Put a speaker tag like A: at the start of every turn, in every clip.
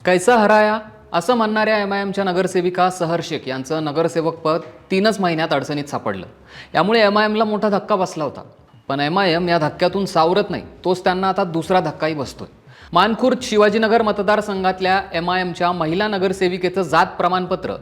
A: कैसा हराया असं म्हणणाऱ्या MIMच्या नगरसेविका सहर शेख यांचं नगरसेवक पद 3च महिन्यात अडचणीत सापडलं। यामुळे MIMला मोठा धक्का बसला होता। पण MIM या धक्क्यातून सावरत नाही, तोच त्यांना आता दुसरा धक्काही बसतोय। मानखुर्द शिवाजीनगर मतदारसंघातल्या MIMच्या महिला नगरसेविकेचं जात प्रमाणपत्र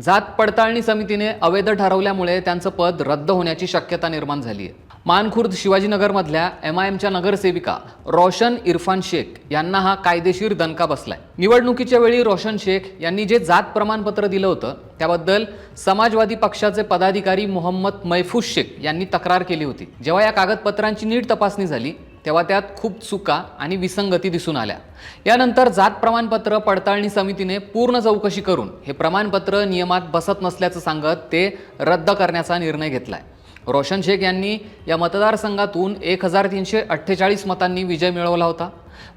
A: जात पडताळणी समितीने अवैध ठरवल्यामुळे त्यांचं पद रद्द होण्याची शक्यता निर्माण झाली आहे। मानखुर्द शिवाजीनगरमधल्या MIMच्या नगरसेविका रोशन इरफान शेख यांना हा कायदेशीर दणका बसलाय। निवडणुकीच्या वेळी रोशन शेख यांनी जे जात प्रमाणपत्र दिलं होतं त्याबद्दल समाजवादी पक्षाचे पदाधिकारी मोहम्मद महफूज शेख यांनी तक्रार केली होती। जेव्हा या कागदपत्रांची नीट तपासणी झाली तेव्हा त्यात खूप चुका आणि विसंगती दिसून आल्या। यानंतर जात प्रमाणपत्र पडताळणी समितीने पूर्ण चौकशी करून हे प्रमाणपत्र नियमात बसत नसल्याचं सांगत ते रद्द करण्याचा निर्णय घेतलाय। रोशन शेख यांनी या मतदारसंघातून 1348 मतांनी विजय मिळवला होता।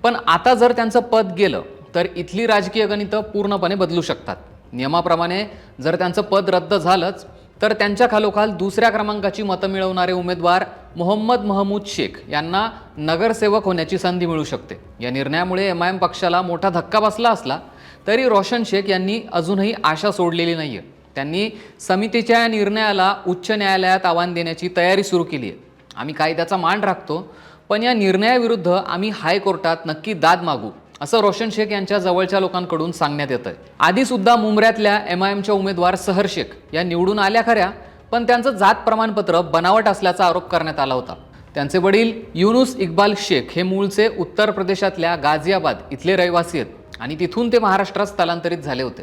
A: पण आता जर त्यांचं पद गेलं तर इथली राजकीय गणितं पूर्णपणे बदलू शकतात। नियमाप्रमाणे जर त्यांचं पद रद्द झालंच तर त्यांच्या खालोखाल दुसऱ्या क्रमांकाची मतं मिळवणारे उमेदवार मोहम्मद महमूद शेख यांना नगरसेवक होण्याची संधी मिळू शकते। या निर्णयामुळे MIM पक्षाला मोठा धक्का बसला असला तरी रोशन शेख यांनी अजूनही आशा सोडलेली नाहीये। त्यांनी समितीच्या निर्णयाला उच्च न्यायालयात आव्हान देण्याची तयारी सुरू केली आहे। आम्ही कायद्याचा मान राखतो, पण या निर्णयाविरुद्ध आम्ही हायकोर्टात नक्की दाद मागू, असं रोशन शेख यांच्या जवळच्या लोकांकडून सांगण्यात येतंय। आधी सुद्धा मुंब्र्यातल्या MIMच्या उमेदवार सहर शेख या निवडून आल्या खऱ्या, पण त्यांचं जात प्रमाणपत्र बनावट असल्याचा आरोप करण्यात आला होता। त्यांचे वडील युनुस इक्बाल शेख हे मूळचे उत्तर प्रदेशातल्या गाझियाबाद इथले रहिवासी आहेत आणि तिथून ते महाराष्ट्रात स्थलांतरित झाले होते।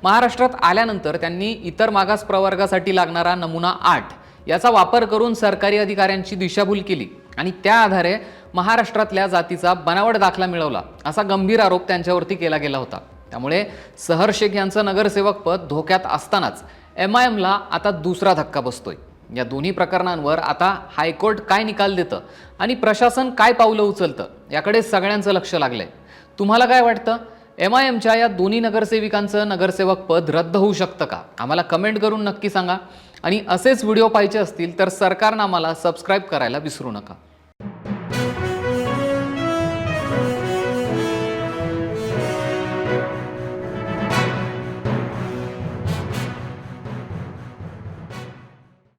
A: महाराष्ट्रात आल्यानंतर त्यांनी इतर मागास प्रवर्गासाठी लागणारा नमुना 8 याचा वापर करून सरकारी अधिकाऱ्यांची दिशाभूल केली आणि त्या आधारे महाराष्ट्रातल्या जातीचा बनावट दाखला मिळवला, असा गंभीर आरोप त्यांच्यावरती केला गेला होता। त्यामुळे सहर शेख यांचं नगरसेवक पद धोक्यात असतानाच MIMला आता दुसरा धक्का बसतोय। या दोन्ही प्रकरणांवर आता हायकोर्ट काय निकाल देतं आणि प्रशासन काय पावलं उचलतं याकडे सगळ्यांचं लक्ष लागलंय। तुम्हाला काय वाटतं? MIMच्या या दोन्ही नगरसेविकांचं नगरसेवक पद रद्द होऊ शकतं का? आम्हाला कमेंट करून नक्की सांगा आणि असेच व्हिडिओ पाहिजे असतील तर सरकारनामाला सबस्क्राईब करायला विसरू नका।